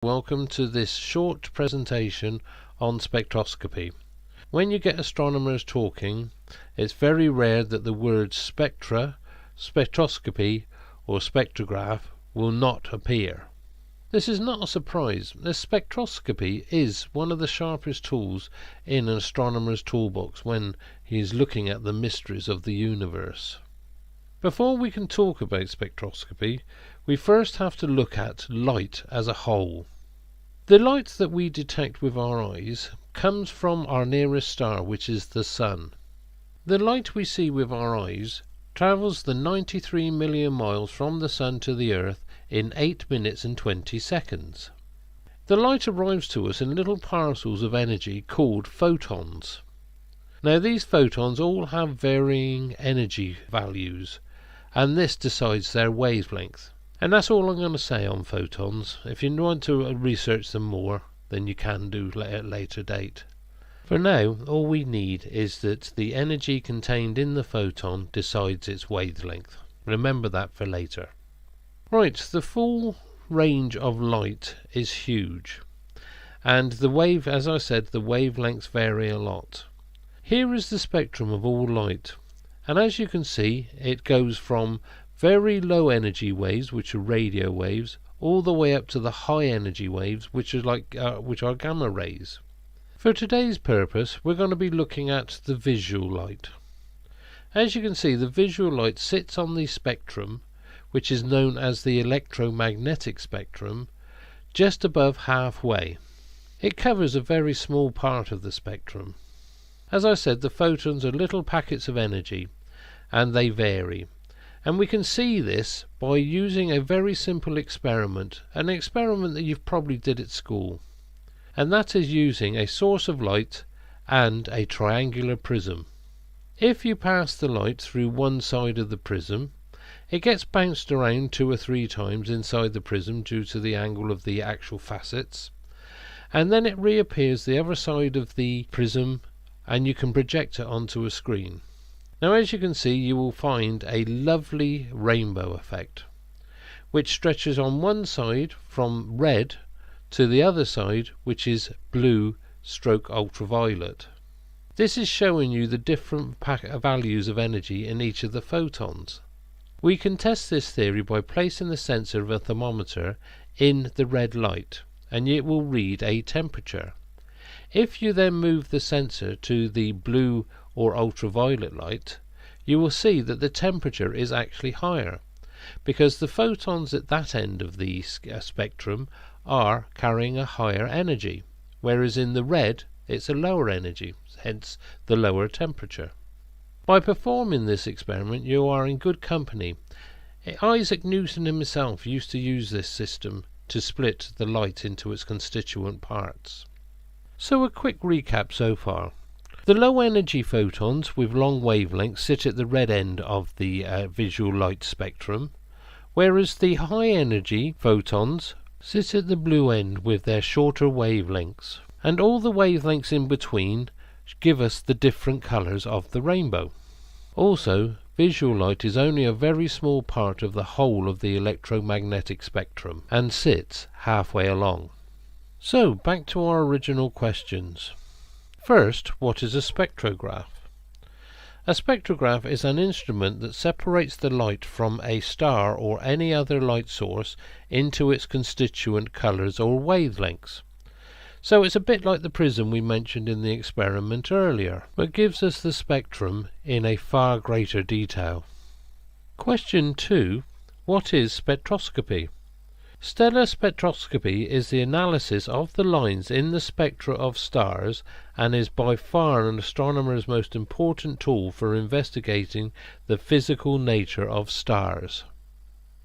Welcome to this short presentation on spectroscopy. When you get astronomers talking, it's very rare that the words spectra, spectroscopy or spectrograph will not appear. This is not a surprise, as spectroscopy is one of the sharpest tools in an astronomer's toolbox when he is looking at the mysteries of the universe. Before we can talk about spectroscopy, we first have to look at light as a whole. The light that we detect with our eyes comes from our nearest star, which is the Sun. The light we see with our eyes travels the 93 million miles from the Sun to the Earth in 8 minutes and 20 seconds. The light arrives to us in little parcels of energy called photons. Now these photons all have varying energy values, and this decides their wavelength. And that's all I'm going to say on photons. If you want to research them more, then you can do at a later date. For now, all we need is that the energy contained in the photon decides its wavelength. Remember that for later. Right, the full range of light is huge. And as I said, the wavelengths vary a lot. Here is the spectrum of all light. And as you can see, it goes from very low energy waves, which are radio waves, all the way up to the high energy waves, which are gamma rays. For today's purpose, we're going to be looking at the visual light. As you can see, the visual light sits on the spectrum, which is known as the electromagnetic spectrum, just above halfway. It covers a very small part of the spectrum. As I said, the photons are little packets of energy, and they vary. And we can see this by using a very simple experiment, an experiment that you've probably did at school. And that is using a source of light and a triangular prism. If you pass the light through one side of the prism, it gets bounced around 2 or 3 times inside the prism due to the angle of the actual facets, and then it reappears the other side of the prism and you can project it onto a screen. Now as you can see, you will find a lovely rainbow effect, which stretches on one side from red to the other side, which is blue / ultraviolet. This is showing you the different values of energy in each of the photons. We can test this theory by placing the sensor of a thermometer in the red light, and it will read a temperature. If you then move the sensor to the blue or ultraviolet light, you will see that the temperature is actually higher, because the photons at that end of the spectrum are carrying a higher energy, whereas in the red it's a lower energy, hence the lower temperature. By performing this experiment, you are in good company. Isaac Newton himself used to use this system to split the light into its constituent parts. So a quick recap so far. The low energy photons with long wavelengths sit at the red end of the visual light spectrum, whereas the high energy photons sit at the blue end with their shorter wavelengths, and all the wavelengths in between give us the different colours of the rainbow. Also, visual light is only a very small part of the whole of the electromagnetic spectrum and sits halfway along. So, back to our original questions. First, what is a spectrograph? A spectrograph is an instrument that separates the light from a star or any other light source into its constituent colours or wavelengths. So it's a bit like the prism we mentioned in the experiment earlier, but gives us the spectrum in a far greater detail. Question 2. What is spectroscopy? Stellar spectroscopy is the analysis of the lines in the spectra of stars and is by far an astronomer's most important tool for investigating the physical nature of stars.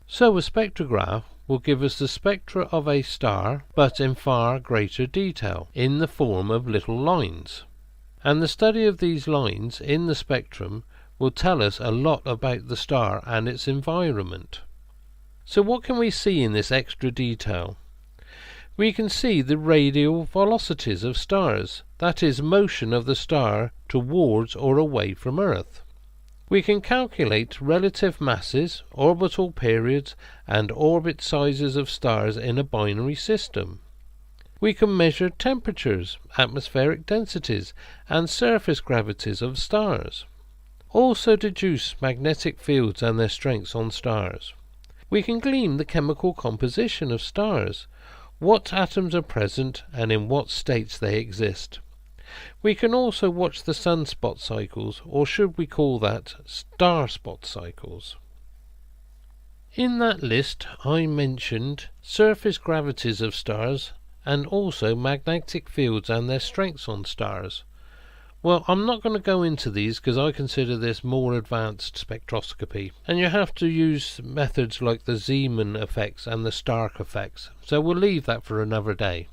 So a spectrograph will give us the spectra of a star, but in far greater detail, in the form of little lines. And the study of these lines in the spectrum will tell us a lot about the star and its environment. So what can we see in this extra detail? We can see the radial velocities of stars, that is, motion of the star towards or away from Earth. We can calculate relative masses, orbital periods, and orbit sizes of stars in a binary system. We can measure temperatures, atmospheric densities, and surface gravities of stars. Also deduce magnetic fields and their strengths on stars. We can glean the chemical composition of stars, what atoms are present and in what states they exist. We can also watch the sunspot cycles, or should we call that star spot cycles. In that list I mentioned surface gravities of stars and also magnetic fields and their strengths on stars. Well, I'm not going to go into these because I consider this more advanced spectroscopy, and you have to use methods like the Zeeman effects and the Stark effects, so we'll leave that for another day.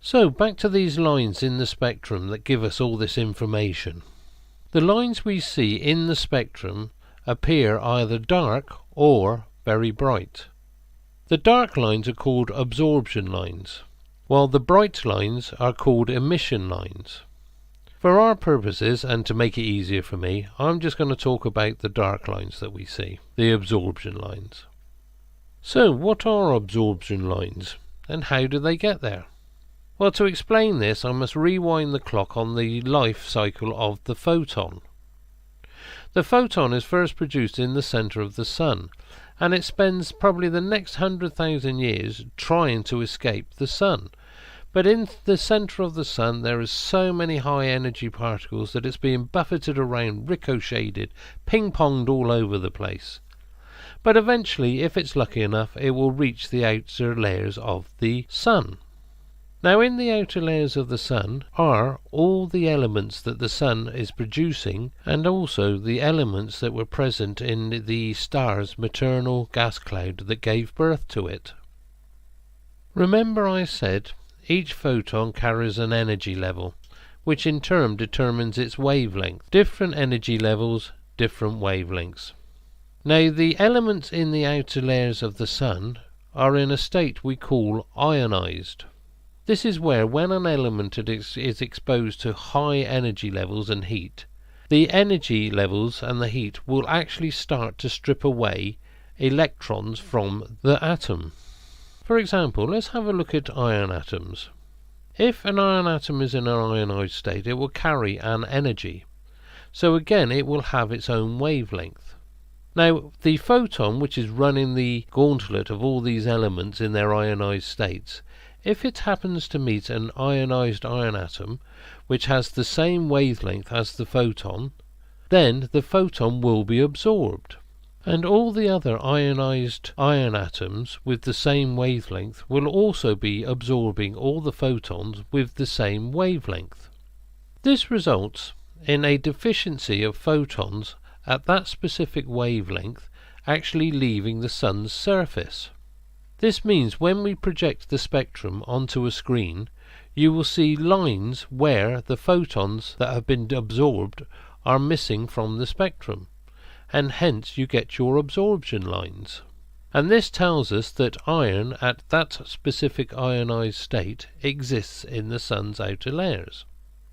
So back to these lines in the spectrum that give us all this information. The lines we see in the spectrum appear either dark or very bright. The dark lines are called absorption lines, while the bright lines are called emission lines. For our purposes, and to make it easier for me, I'm just going to talk about the dark lines that we see, the absorption lines. So what are absorption lines, and how do they get there? Well, to explain this I must rewind the clock on the life cycle of the photon. The photon is first produced in the centre of the Sun, and it spends probably the next 100,000 years trying to escape the Sun. But in the centre of the Sun there is so many high energy particles that it's being buffeted around, ricocheted, ping-ponged all over the place. But eventually, if it's lucky enough, it will reach the outer layers of the Sun. Now in the outer layers of the Sun are all the elements that the Sun is producing, and also the elements that were present in the star's maternal gas cloud that gave birth to it. Remember I said each photon carries an energy level, which in turn determines its wavelength. Different energy levels, different wavelengths. Now the elements in the outer layers of the Sun are in a state we call ionized. This is where when an element is exposed to high energy levels and heat, the energy levels and the heat will actually start to strip away electrons from the atom. For example, let's have a look at iron atoms. If an iron atom is in an ionized state, it will carry an energy. So again, it will have its own wavelength. Now, the photon, which is running the gauntlet of all these elements in their ionized states, if it happens to meet an ionized iron atom, which has the same wavelength as the photon, then the photon will be absorbed. And all the other ionized iron atoms with the same wavelength will also be absorbing all the photons with the same wavelength. This results in a deficiency of photons at that specific wavelength actually leaving the Sun's surface. This means when we project the spectrum onto a screen, you will see lines where the photons that have been absorbed are missing from the spectrum, and hence you get your absorption lines. And this tells us that iron at that specific ionized state exists in the Sun's outer layers.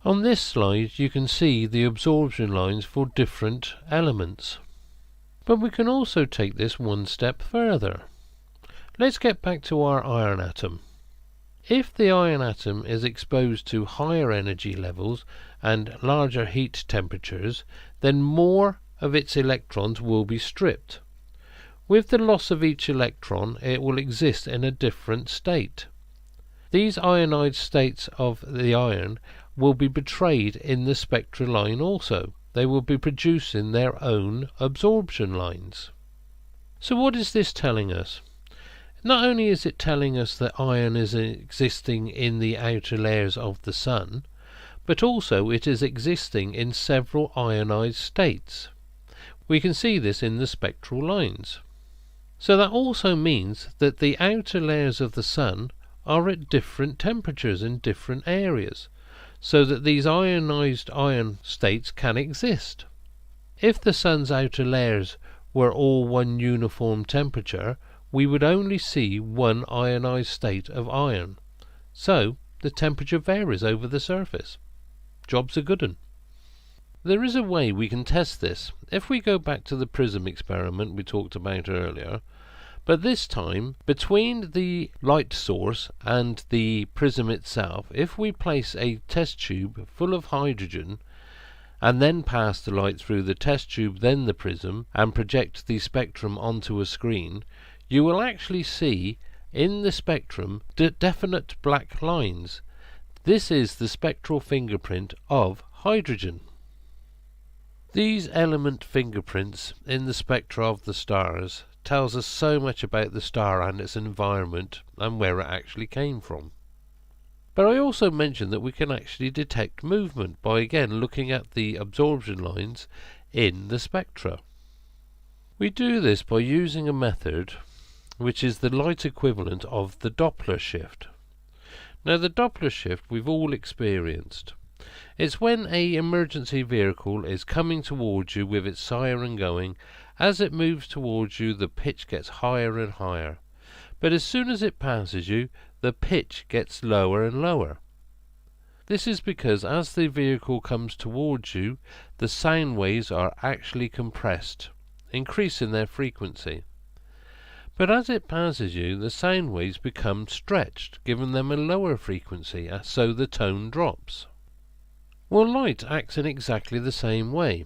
On this slide you can see the absorption lines for different elements. But we can also take this one step further. Let's get back to our iron atom. If the iron atom is exposed to higher energy levels and larger heat temperatures, then more of its electrons will be stripped. With the loss of each electron, it will exist in a different state. These ionized states of the iron will be betrayed in the spectral line also. They will be producing their own absorption lines. So what is this telling us? Not only is it telling us that iron is existing in the outer layers of the Sun, but also it is existing in several ionized states. We can see this in the spectral lines. So that also means that the outer layers of the Sun are at different temperatures in different areas, so that these ionized iron states can exist. If the Sun's outer layers were all one uniform temperature, we would only see one ionized state of iron. So the temperature varies over the surface. Job's a good 'un. There is a way we can test this. If we go back to the prism experiment we talked about earlier, But this time, between the light source and the prism itself, if we place a test tube full of hydrogen and then pass the light through the test tube, then the prism, and project the spectrum onto a screen, you will actually see in the spectrum definite black lines. This is the spectral fingerprint of hydrogen. These element fingerprints in the spectra of the stars tells us so much about the star and its environment and where it actually came from. But I also mentioned that we can actually detect movement by again looking at the absorption lines in the spectra. We do this by using a method which is the light equivalent of the Doppler shift. Now the Doppler shift we've all experienced. It's when an emergency vehicle is coming towards you with its siren going. As it moves towards you, the pitch gets higher and higher. But as soon as it passes you, the pitch gets lower and lower. This is because as the vehicle comes towards you, the sound waves are actually compressed, increasing their frequency. But as it passes you, the sound waves become stretched, giving them a lower frequency, so the tone drops. Well, light acts in exactly the same way.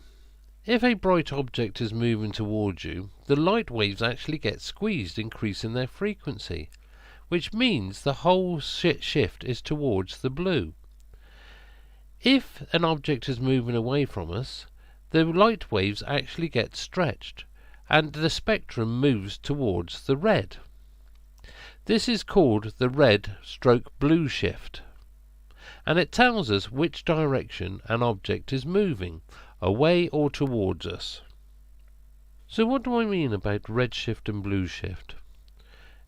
If a bright object is moving towards you, the light waves actually get squeezed, increasing their frequency, which means the whole shift is towards the blue. If an object is moving away from us, the light waves actually get stretched, and the spectrum moves towards the red. This is called the red/blue shift, and it tells us which direction an object is moving, away or towards us. So what do I mean about red shift and blue shift?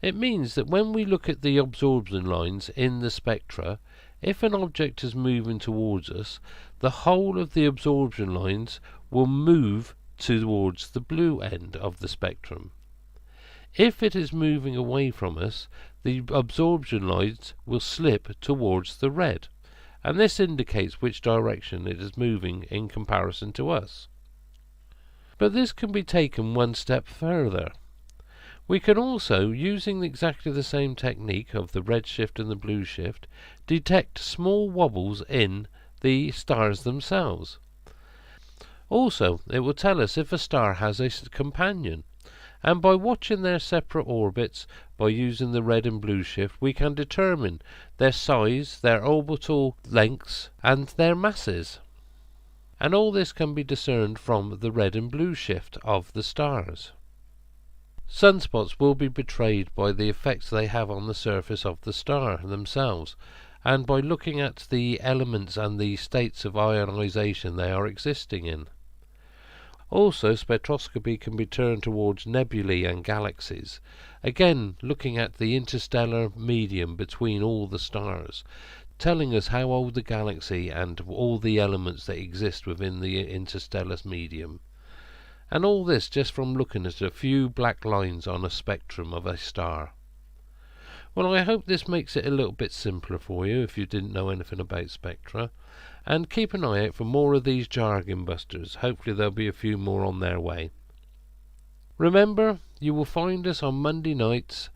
It means that when we look at the absorption lines in the spectra, if an object is moving towards us, the whole of the absorption lines will move towards the blue end of the spectrum. If it is moving away from us, the absorption lines will slip towards the red, and this indicates which direction it is moving in comparison to us. But this can be taken one step further. We can also, using exactly the same technique of the red shift and the blue shift, detect small wobbles in the stars themselves. Also, it will tell us if a star has a companion, and by watching their separate orbits, by using the red and blue shift, we can determine their size, their orbital lengths, and their masses. And all this can be discerned from the red and blue shift of the stars. Sunspots will be betrayed by the effects they have on the surface of the star themselves, and by looking at the elements and the states of ionization they are existing in. Also, spectroscopy can be turned towards nebulae and galaxies, again looking at the interstellar medium between all the stars, telling us how old the galaxy and all the elements that exist within the interstellar medium. And all this just from looking at a few black lines on a spectrum of a star. Well, I hope this makes it a little bit simpler for you if you didn't know anything about spectra. And keep an eye out for more of these jargon busters. Hopefully there'll be a few more on their way. Remember, you will find us on Monday nights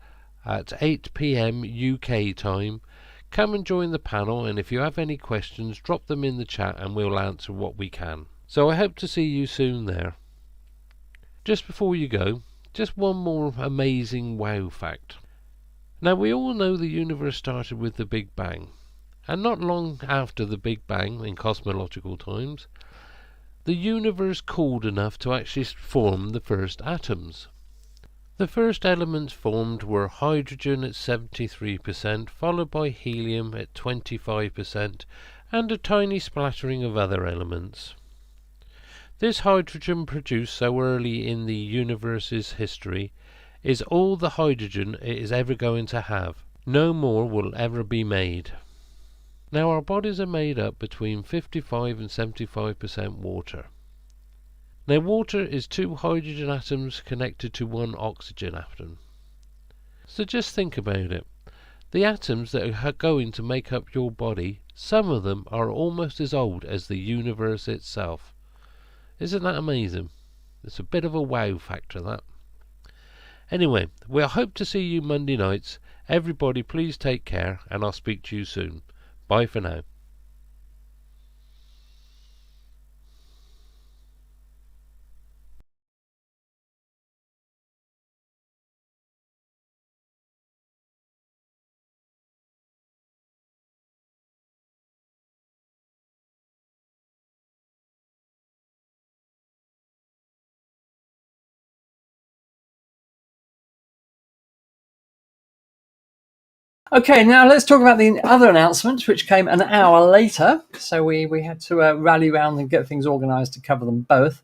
at 8 PM UK time. Come and join the panel, and if you have any questions, drop them in the chat and we'll answer what we can. So I hope to see you soon there. Just before you go, just one more amazing wow fact. Now, we all know the universe started with the Big Bang. And not long after the Big Bang, in cosmological times, the universe cooled enough to actually form the first atoms. The first elements formed were hydrogen at 73%, followed by helium at 25%, and a tiny splattering of other elements. This hydrogen produced so early in the universe's history is all the hydrogen it is ever going to have. No more will ever be made. Now, our bodies are made up between 55 and 75% water. Now, water is 2 hydrogen atoms connected to 1 oxygen atom. So just think about it. The atoms that are going to make up your body, some of them are almost as old as the universe itself. Isn't that amazing? It's a bit of a wow factor, that. Anyway, we'll hope to see you Monday nights. Everybody please take care, and I'll speak to you soon. Bye for now. Okay, now let's talk about the other announcements, which came an hour later. So we had to rally around and get things organized to cover them both.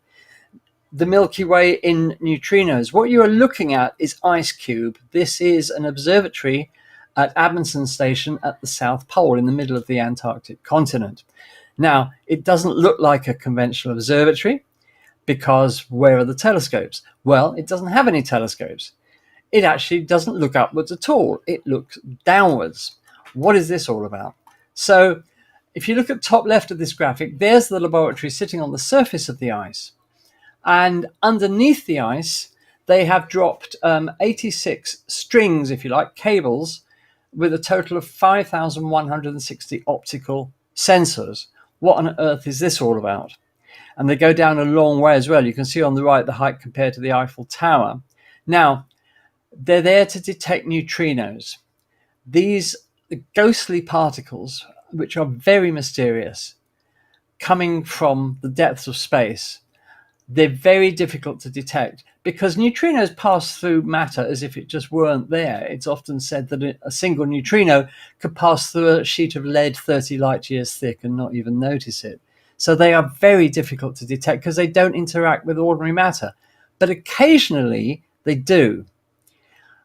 The Milky Way in neutrinos. What you are looking at is IceCube. This is an observatory at Absorption Station at the South Pole in the middle of the Antarctic continent. Now, it doesn't look like a conventional observatory because where are the telescopes? Well, it doesn't have any telescopes. It actually doesn't look upwards at all. It looks downwards. What is this all about? So if you look at top left of this graphic, there's the laboratory sitting on the surface of the ice. And underneath the ice, they have dropped 86 strings, if you like, cables, with a total of 5,160 optical sensors. What on earth is this all about? And they go down a long way as well. You can see on the right the height compared to the Eiffel Tower. Now, they're there to detect neutrinos. These ghostly particles, which are very mysterious, coming from the depths of space. They're very difficult to detect because neutrinos pass through matter as if it just weren't there. It's often said that a single neutrino could pass through a sheet of lead 30 light years thick and not even notice it. So they are very difficult to detect because they don't interact with ordinary matter. But occasionally they do.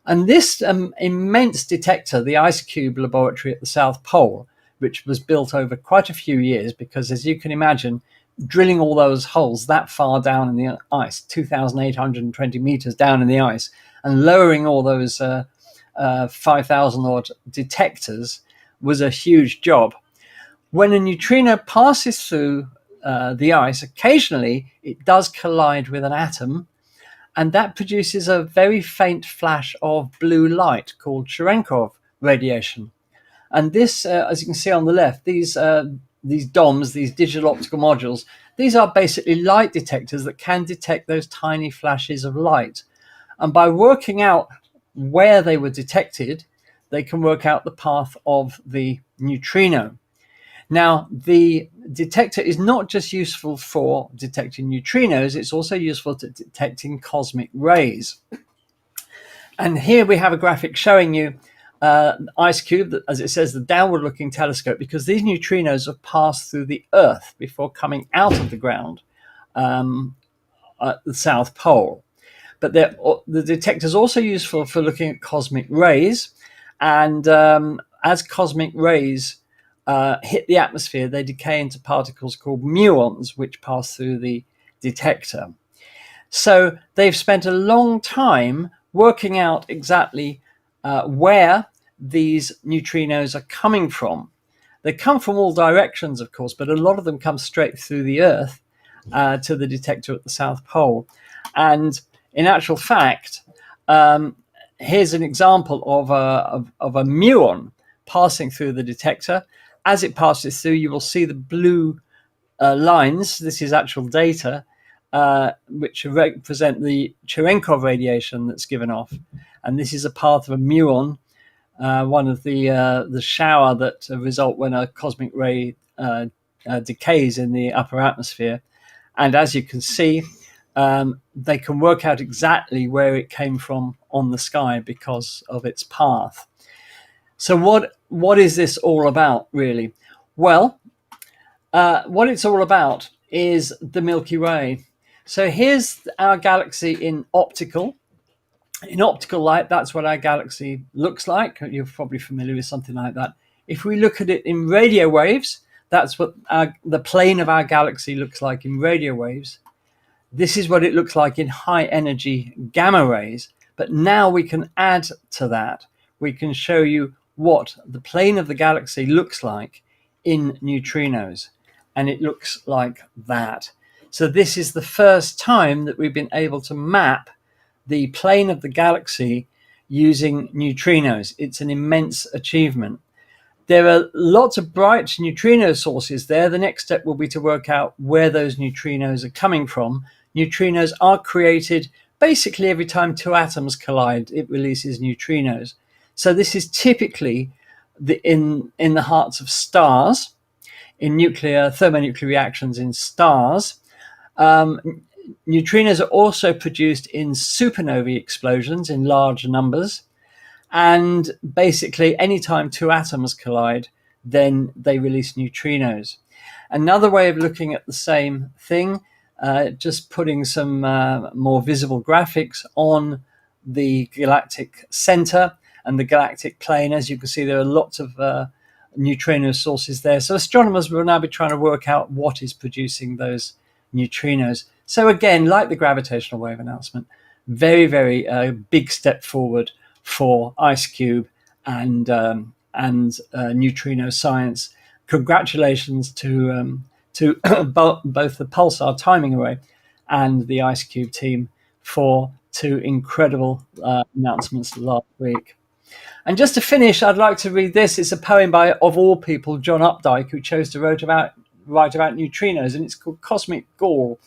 And this immense detector, the IceCube laboratory at the South Pole, which was built over quite a few years, because as you can imagine, drilling all those holes that far down in the ice, 2,820 meters down in the ice, and lowering all those 5,000 odd detectors was a huge job. When a neutrino passes through the ice, occasionally it does collide with an atom, and that produces a very faint flash of blue light called Cherenkov radiation. And this, as you can see on the left, these DOMs, these digital optical modules, these are basically light detectors that can detect those tiny flashes of light. And by working out where they were detected, they can work out the path of the neutrino. Now, the detector is not just useful for detecting neutrinos, it's also useful to detecting cosmic rays. And here we have a graphic showing you IceCube, as it says, the downward-looking telescope, because these neutrinos have passed through the Earth before coming out of the ground at the South Pole. But the detector is also useful for looking at cosmic rays. And as cosmic rays hit the atmosphere, they decay into particles called muons, which pass through the detector. So they've spent a long time working out exactly where these neutrinos are coming from. They come from all directions, of course, but a lot of them come straight through the Earth to the detector at the South Pole. And in actual fact, here's an example of a muon passing through the detector. As it passes through, you will see the blue lines. This is actual data, which represent the Cherenkov radiation that's given off. And this is a path of a muon, one of the shower that result when a cosmic ray decays in the upper atmosphere. And as you can see, they can work out exactly where it came from on the sky because of its path. So what is this all about, really? Well, what it's all about is the Milky Way. So here's our galaxy in optical. In optical light, that's what our galaxy looks like. You're probably familiar with something like that. If we look at it in radio waves, that's what the plane of our galaxy looks like in radio waves. This is what it looks like in high energy gamma rays. But now we can add to that. We can show you what the plane of the galaxy looks like in neutrinos. And it looks like that. So this is the first time that we've been able to map the plane of the galaxy using neutrinos. It's an immense achievement. There are lots of bright neutrino sources there. The next step will be to work out where those neutrinos are coming from. Neutrinos are created basically every time two atoms collide, it releases neutrinos. So this is typically in the hearts of stars, in thermonuclear reactions in stars. Neutrinos are also produced in supernovae explosions in large numbers. And basically, anytime two atoms collide, then they release neutrinos. Another way of looking at the same thing, just putting some more visible graphics on the galactic center and the galactic plane. As you can see, there are lots of neutrino sources there. So astronomers will now be trying to work out what is producing those neutrinos. So again, like the gravitational wave announcement, very, very big step forward for IceCube and neutrino science. Congratulations to both the Pulsar Timing Array and the IceCube team for two incredible announcements last week. And just to finish, I'd like to read this. It's a poem by, of all people, John Updike, who chose to write about neutrinos, and it's called Cosmic Gall.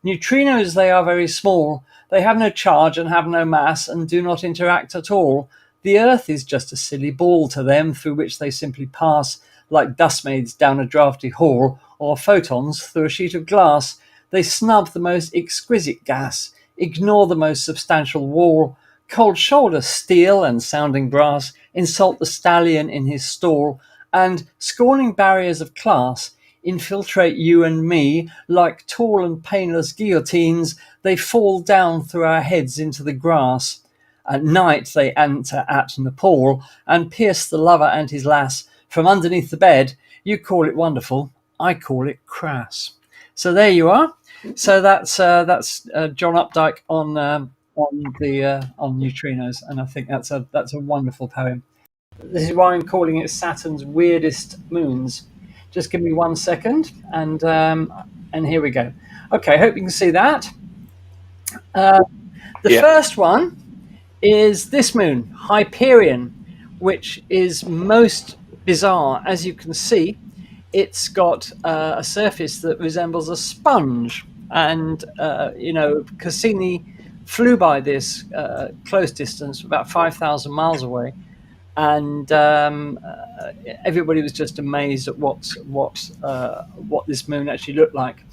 Neutrinos, they are very small. They have no charge and have no mass and do not interact at all. The Earth is just a silly ball to them through which they simply pass like dustmaids down a drafty hall or photons through a sheet of glass. They snub the most exquisite gas, ignore the most substantial wall, cold shoulder steel and sounding brass, insult the stallion in his stall, and, scorning barriers of class, infiltrate you and me like tall and painless guillotines. They fall down through our heads into the grass. At night they enter at Nepal and pierce the lover and his lass from underneath the bed. You call it wonderful, I call it crass. So there you are. So that's John Updike on neutrinos, and I think that's a wonderful poem. This is why I'm calling it Saturn's weirdest moons. Just give me 1 second, and here we go. Okay, hope you can see that. The first one is this moon, Hyperion, which is most bizarre. As you can see, it's got a surface that resembles a sponge, and Cassini flew by this close distance, about 5,000 miles away. And everybody was just amazed at what this moon actually looked like.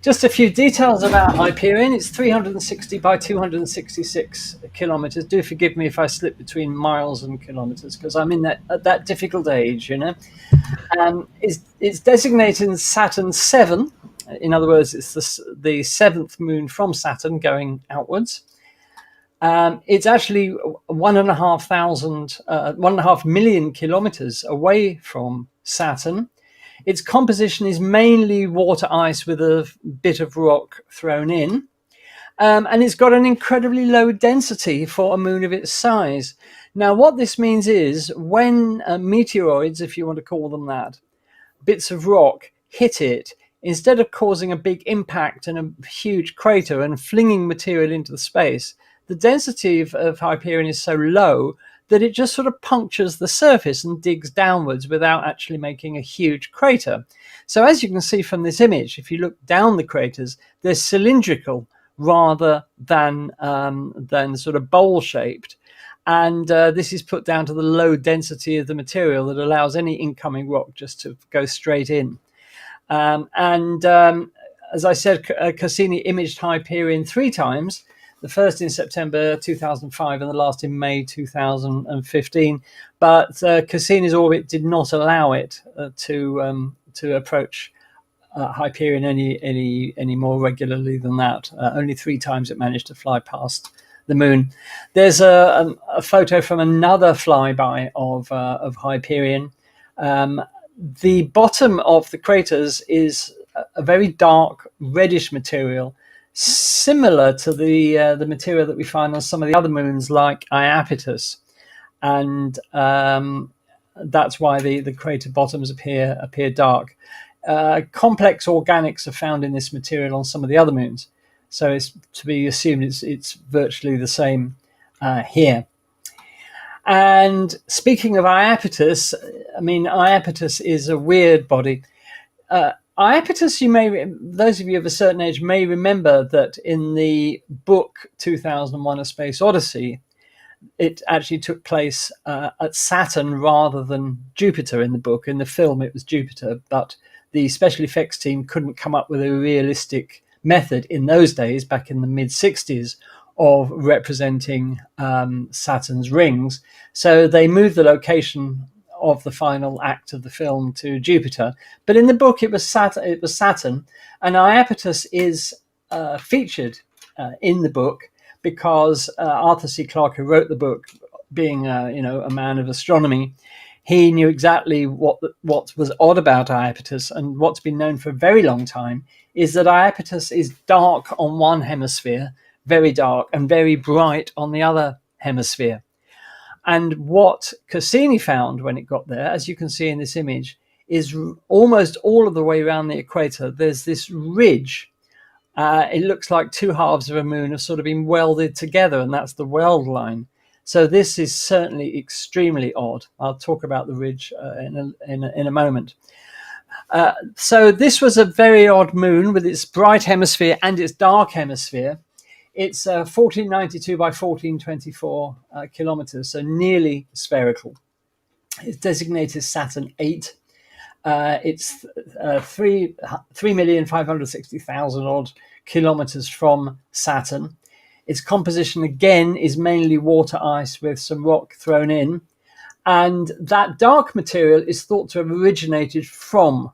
Just a few details about Hyperion. It's 360 by 266 kilometers. Do forgive me if I slip between miles and kilometers, because I'm in that difficult age, you know. It's designated in Saturn 7. In other words, it's the seventh moon from Saturn going outwards. It's actually 1.5 million kilometers away from Saturn. Its composition is mainly water ice with a bit of rock thrown in. And it's got an incredibly low density for a moon of its size. Now, what this means is when meteoroids, if you want to call them that, bits of rock hit it, instead of causing a big impact and a huge crater and flinging material into the space, the density of Hyperion is so low that it just sort of punctures the surface and digs downwards without actually making a huge crater. So as you can see from this image, if you look down the craters, they're cylindrical rather than sort of bowl-shaped. And this is put down to the low density of the material that allows any incoming rock just to go straight in. As I said, Cassini imaged Hyperion 3 times. The first in September 2005 and the last in May 2015. But Cassini's orbit did not allow it to approach Hyperion any more regularly than that. Only 3 times it managed to fly past the moon. There's a photo from another flyby of Hyperion. The bottom of the craters is a very dark reddish material, similar to the material that we find on some of the other moons like Iapetus, and that's why the crater bottoms appear dark. Complex organics are found in this material on some of the other moons. So it's to be assumed it's virtually the same here. And speaking of Iapetus, I mean, Iapetus is a weird body. Iapetus, those of you of a certain age may remember that in the book 2001: A Space Odyssey, it actually took place at Saturn rather than Jupiter in the book. In the film, it was Jupiter, but the special effects team couldn't come up with a realistic method in those days, back in the mid-60s, of representing Saturn's rings. So they moved the location of the final act of the film to Jupiter. But in the book, it was Saturn, and Iapetus is featured in the book because Arthur C. Clarke, who wrote the book, being a man of astronomy, he knew exactly what was odd about Iapetus, and what's been known for a very long time is that Iapetus is dark on one hemisphere, very dark, and very bright on the other hemisphere. And what Cassini found when it got there, as you can see in this image, is almost all of the way around the equator, there's this ridge. It looks like two halves of a moon have sort of been welded together, and that's the weld line. So this is certainly extremely odd. I'll talk about the ridge in a moment. So this was a very odd moon with its bright hemisphere and its dark hemisphere. It's 1492 by 1424 kilometers, so nearly spherical. It's designated Saturn 8. It's 3,560,000 odd kilometers from Saturn. Its composition, again, is mainly water ice with some rock thrown in. And that dark material is thought to have originated from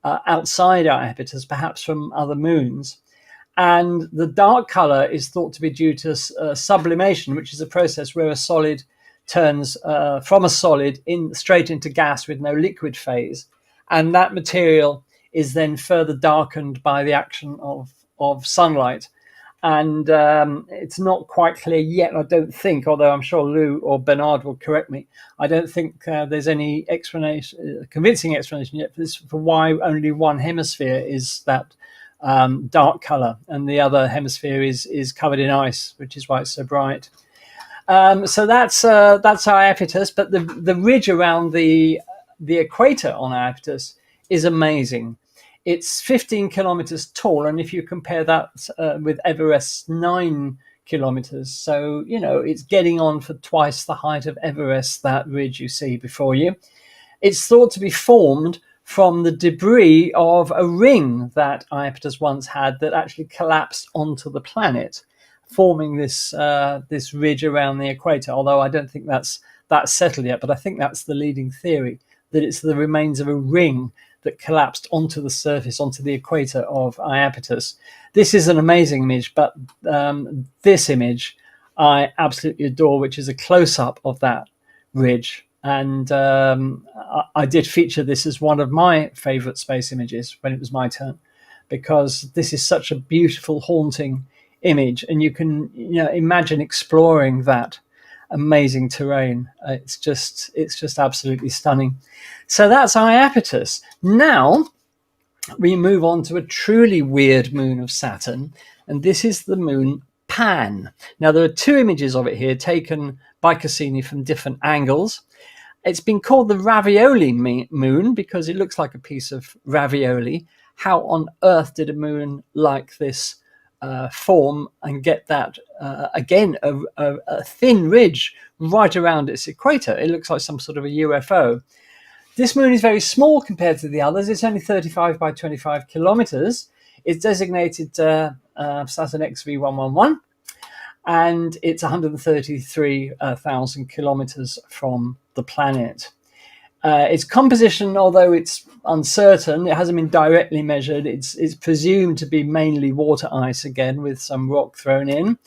outside Iapetus, perhaps from other moons. And the dark color is thought to be due to sublimation, which is a process where a solid turns from a solid straight into gas with no liquid phase. And that material is then further darkened by the action of sunlight. And it's not quite clear yet, I don't think, although I'm sure Lou or Bernard will correct me. I don't think there's any convincing explanation yet for why only one hemisphere is that dark color and the other hemisphere is covered in ice, which is why it's so bright. So that's Iapetus, but the ridge around the equator on Iapetus is amazing. It's 15 kilometers tall, and if you compare that with Everest's 9 kilometers, so it's getting on for twice the height of Everest, that ridge you see before you. It's thought to be formed from the debris of a ring that Iapetus once had that actually collapsed onto the planet, forming this ridge around the equator. Although I don't think that's settled yet, but I think that's the leading theory, that it's the remains of a ring that collapsed onto the surface, onto the equator of Iapetus. This is an amazing image, but this image I absolutely adore, which is a close-up of that ridge. And I did feature this as one of my favorite space images when it was my turn, because this is such a beautiful, haunting image. And you can imagine exploring that amazing terrain. It's just absolutely stunning. So that's Iapetus. Now we move on to a truly weird moon of Saturn, and this is the moon Pan. Now there are two images of it here taken by Cassini from different angles. It's been called the ravioli moon because it looks like a piece of ravioli. How on earth did a moon like this form and get that again a thin ridge right around its equator? It looks like some sort of a UFO. This moon is very small compared to the others. It's only 35 by 25 kilometers. It's designated Saturn XV111, and it's 133,000 kilometers from the planet. Its composition, although it's uncertain, it hasn't been directly measured. It's presumed to be mainly water ice again, with some rock thrown in.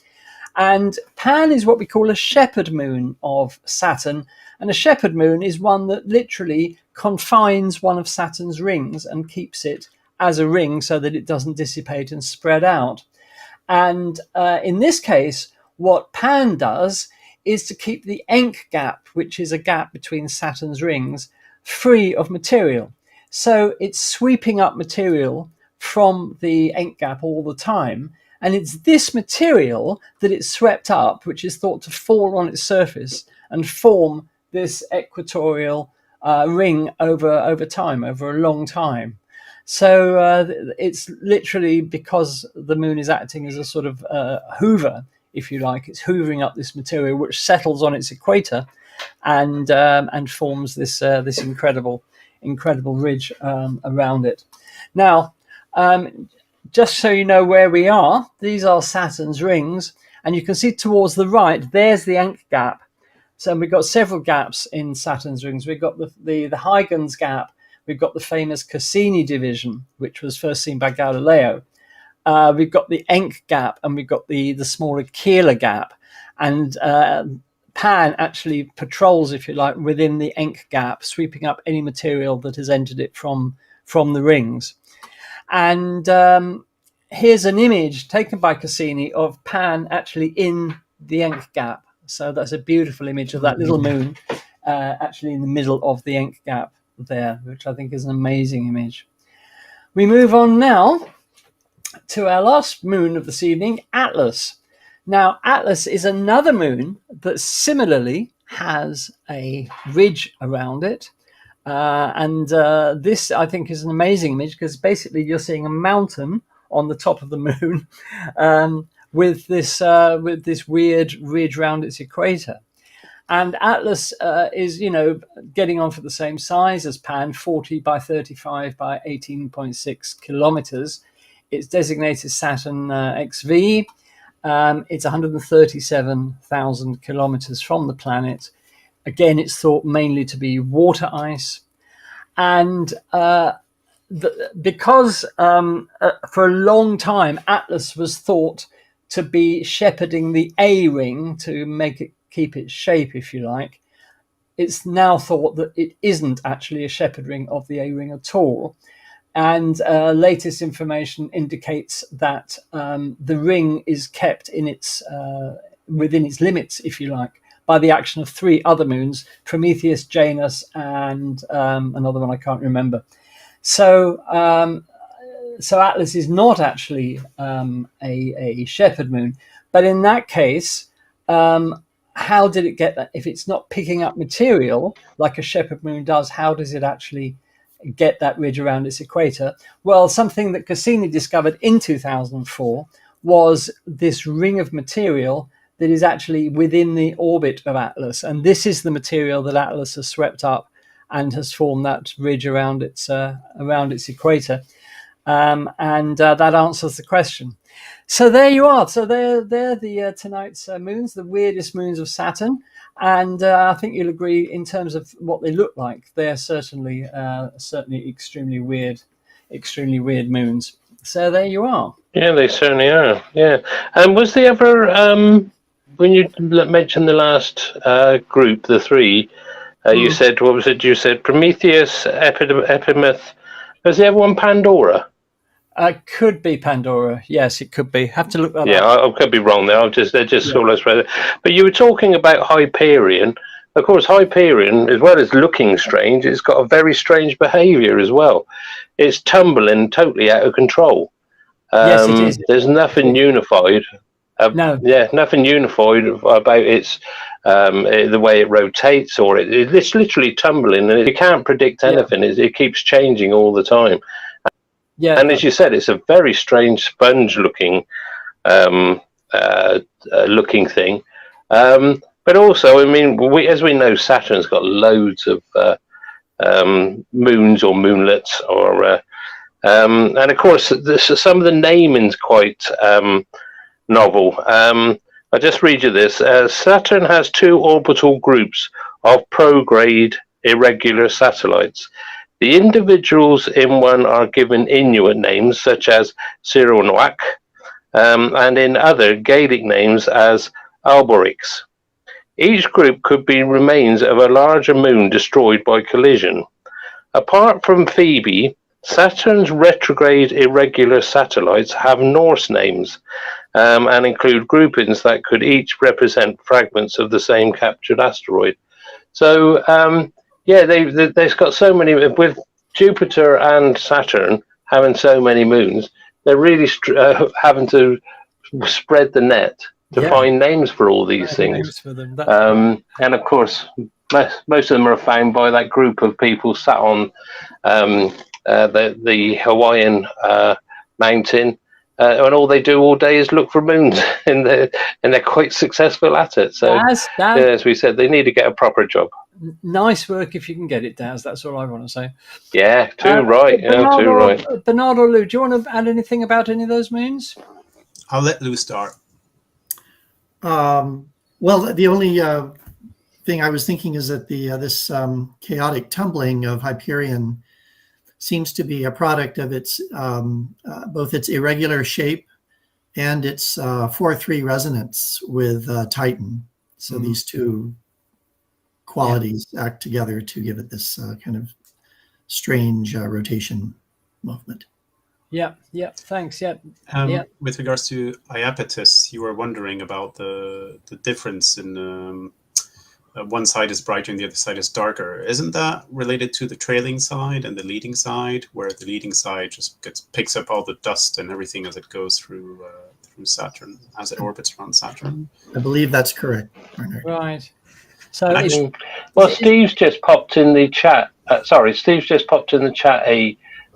And Pan is what we call a shepherd moon of Saturn. And a shepherd moon is one that literally confines one of Saturn's rings and keeps it as a ring so that it doesn't dissipate and spread out. And in this case, what Pan does is to keep the Encke gap, which is a gap between Saturn's rings, free of material. So it's sweeping up material from the Encke gap all the time. And it's this material that it's swept up, which is thought to fall on its surface and form this equatorial ring over time, over a long time. So it's literally because the moon is acting as a sort of hoover, if you like. It's hoovering up this material, which settles on its equator and forms this incredible ridge around it. Now, just so you know where we are, these are Saturn's rings, and you can see towards the right, there's the Encke gap. So we've got several gaps in Saturn's rings. We've got the Huygens gap. We've got the famous Cassini division, which was first seen by Galileo. We've got the Encke gap, and we've got the smaller Keeler gap. And Pan actually patrols, if you like, within the Encke gap, sweeping up any material that has entered it from the rings. And here's an image taken by Cassini of Pan actually in the Encke gap. So that's a beautiful image of that little moon actually in the middle of the Encke gap there, which I think is an amazing image. We move on now to our last moon of this evening, Atlas. Now, Atlas is another moon that similarly has a ridge around it. This, I think, is an amazing image because basically you're seeing a mountain on the top of the moon with this weird ridge around its equator. And Atlas is, getting on for the same size as Pan, 40 by 35 by 18.6 kilometers. It's designated Saturn XV. It's 137,000 kilometers from the planet. Again, it's thought mainly to be water ice. And because for a long time, Atlas was thought to be shepherding the A ring to make it keep its shape, if you like, it's now thought that it isn't actually a shepherd ring of the A ring at all. And latest information indicates that the ring is kept in its within its limits, if you like, by the action of three other moons, Prometheus, Janus, and another one I can't remember. So Atlas is not actually a shepherd moon. But in that case, how did it get that? If it's not picking up material like a shepherd moon does, how does it actually get that ridge around its equator? Well, something that Cassini discovered in 2004 was this ring of material that is actually within the orbit of Atlas. And this is the material that Atlas has swept up and has formed that ridge around its equator. And that answers the question. So there you are. So they're the tonight's moons, the weirdest moons of Saturn. And I think you'll agree in terms of what they look like. They're certainly extremely weird moons. So there you are. Yeah, they certainly are. Yeah. And was there ever, when you mentioned the last group, the three, you said, what was it? You said Prometheus, Epimetheus. Was there ever one Pandora? Could be Pandora. Yes, it could be. Have to look that up. Yeah, I could be wrong there. They're just all I spread. But you were talking about Hyperion. Of course, Hyperion, as well as looking strange, it's got a very strange behaviour as well. It's tumbling totally out of control. Yes, it is. There's nothing unified. No. Yeah, nothing unified about its the way it rotates, or it's literally tumbling, and you can't predict anything. Yeah. It keeps changing all the time. Yeah, and as you said, it's a very strange sponge-looking looking thing. But also, I mean, as we know, Saturn's got loads of moons or moonlets, and of course, some of the naming's quite novel. I'll just read you this. Saturn has two orbital groups of prograde irregular satellites. The individuals in one are given Inuit names such as Sironwak, and in other Gaelic names as Alborix. Each group could be remains of a larger moon destroyed by collision. Apart from Phoebe, Saturn's retrograde irregular satellites have Norse names and include groupings that could each represent fragments of the same captured asteroid. So, they've got so many, with Jupiter and Saturn having so many moons, they're really having to spread the net to find names for all these things. Names for them. And of course, most of them are found by that group of people sat on the Hawaiian mountain, and all they do all day is look for moons, and they're quite successful at it. So, as we said, they need to get a proper job. Nice work if you can get it, Daz. That's all I want to say. Yeah, too right. Bernard or Lou, do you want to add anything about any of those moons? I'll let Lou start. Well, the only thing I was thinking is that this chaotic tumbling of Hyperion seems to be a product of its both its irregular shape and its 4-3 resonance with Titan. So these two qualities act together to give it this kind of strange rotation movement. Yeah, thanks. With regards to Iapetus, you were wondering about the difference in one side is brighter and the other side is darker. Isn't that related to the trailing side and the leading side, where the leading side just picks up all the dust and everything as it goes through Saturn, as it orbits around Saturn? I believe that's correct, Bernard. Right. So, Steve's just popped in the chat. Steve's just popped in the chat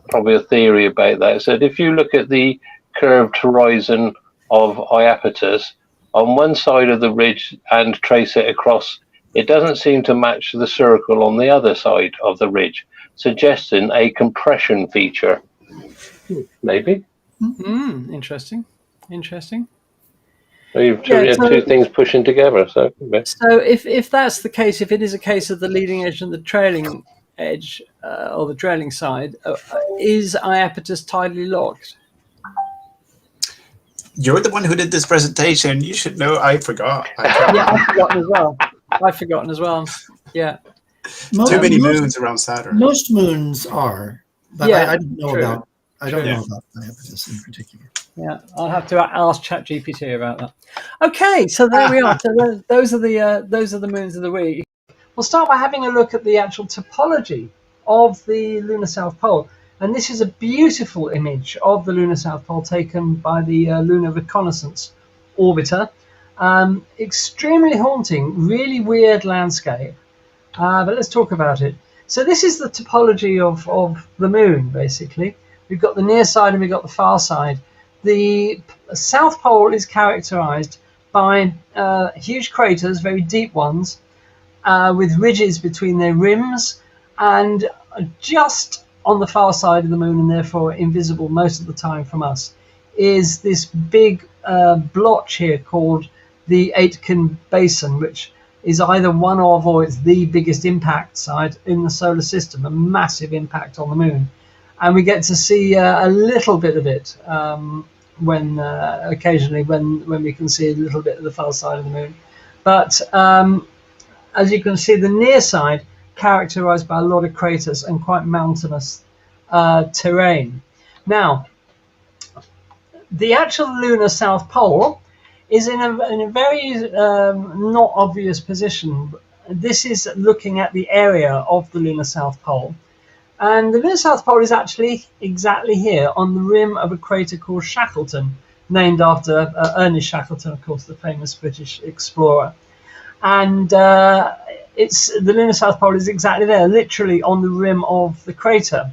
probably a theory about that. So if you look at the curved horizon of Iapetus on one side of the ridge and trace it across, it doesn't seem to match the circle on the other side of the ridge, suggesting a compression feature. Maybe. Interesting. So you've two things pushing together. So if that's the case, if it is a case of the leading edge and the trailing edge, or the trailing side, is Iapetus tidally locked? You're the one who did this presentation. You should know. I forgot. I've forgotten as well. Yeah. Too many moons around Saturn. Most moons are, but I don't know about. I don't know about Iapetus in particular. Yeah, I'll have to ask ChatGPT about that. Okay, so there we are. So those are the moons of the week. We'll start by having a look at the actual topology of the lunar South Pole. And this is a beautiful image of the lunar South Pole taken by the Lunar Reconnaissance Orbiter. Extremely haunting, really weird landscape. But let's talk about it. So this is the topology of the moon, basically. We've got the near side and we've got the far side. The South Pole is characterized by huge craters, very deep ones, with ridges between their rims, and just on the far side of the moon, and therefore invisible most of the time from us, is this big blotch here called the Aitken Basin, which is either one of or it's the biggest impact site in the solar system, a massive impact on the moon. And we get to see a little bit of it when occasionally when we can see a little bit of the far side of the moon. But as you can see, the near side characterized by a lot of craters and quite mountainous terrain. Now, the actual lunar South Pole is in a very not obvious position. This is looking at the area of the lunar South Pole. And the lunar South Pole is actually exactly here on the rim of a crater called Shackleton, named after Ernest Shackleton, of course, the famous British explorer. And the lunar South Pole is exactly there, literally on the rim of the crater.